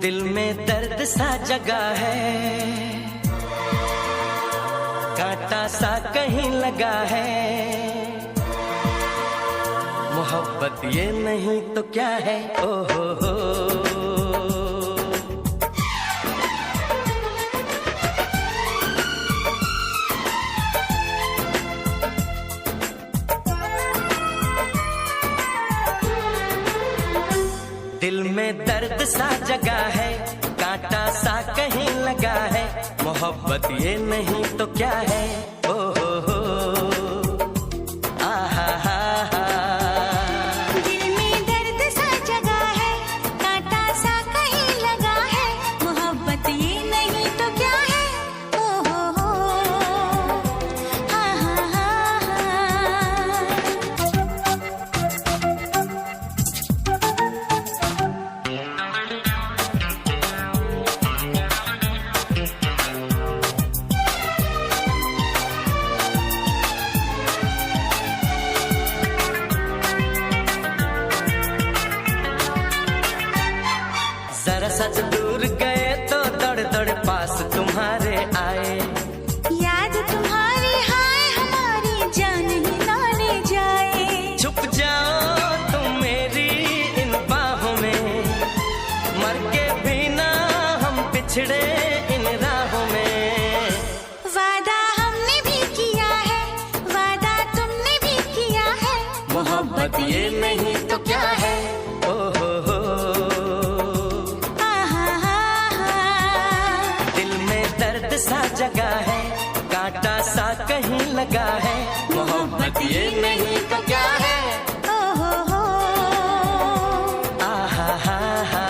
दिल में दर्द सा जगा है, कांटा सा कहीं लगा है। मोहब्बत ये नहीं तो क्या है, ओ हो। दिल में दर्द सा जगा है, कांटा सा कहीं लगा है। मोहब्बत ये नहीं तो क्या है, ओ हो। आहा हा हा। दिल में दर्द सा जगा है, कांटा सा कहीं लगा है। मोहब्बत ये नहीं तो क्या है, ओ हो। आहा हा हा। जरा सच दूर गए तो दौड़ दौड़ पास तुम्हारे आए। याद तुम्हारी हाय हमारी जान ही ना ले जाए। छुप जाओ तुम मेरी इन बाहों में, मर के भी ना हम पिछड़े इन राहों में। वादा हमने भी किया है, वादा तुमने भी किया है। मोहब्बत ये नहीं तो क्या है, ओ हो। आहा हा हा। दिल में दर्द सा जगा है, कांटा सा कहीं लगा है। मोहब्बत ये नहीं तो क्या है, ओ हो। आहा हा हा।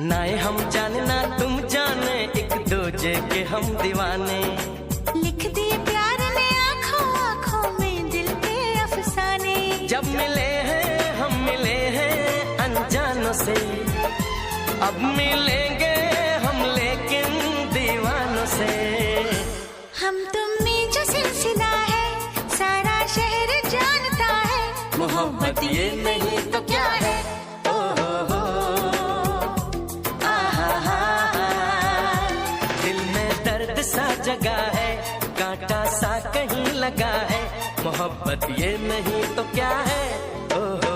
ना ये हम जाने ना तुम जाने, एक दूजे के हम दीवाने। लिख दिए प्यार ने आँखों आँखों में दिल के अफसाने। जब मिले हैं हम मिले हैं अनजानों से, अब मिलेंगे हम लेकिन दीवानों से। हम तुम में जो सिलसिला है, सारा शहर जानता है। मोहब्बत ये नहीं तो क्या है, ओ हो। आहा हा हा। दिल में दर्द सा जगा है, कांटा सा कहीं लगा है। मोहब्बत ये नहीं तो क्या है, ओ हो।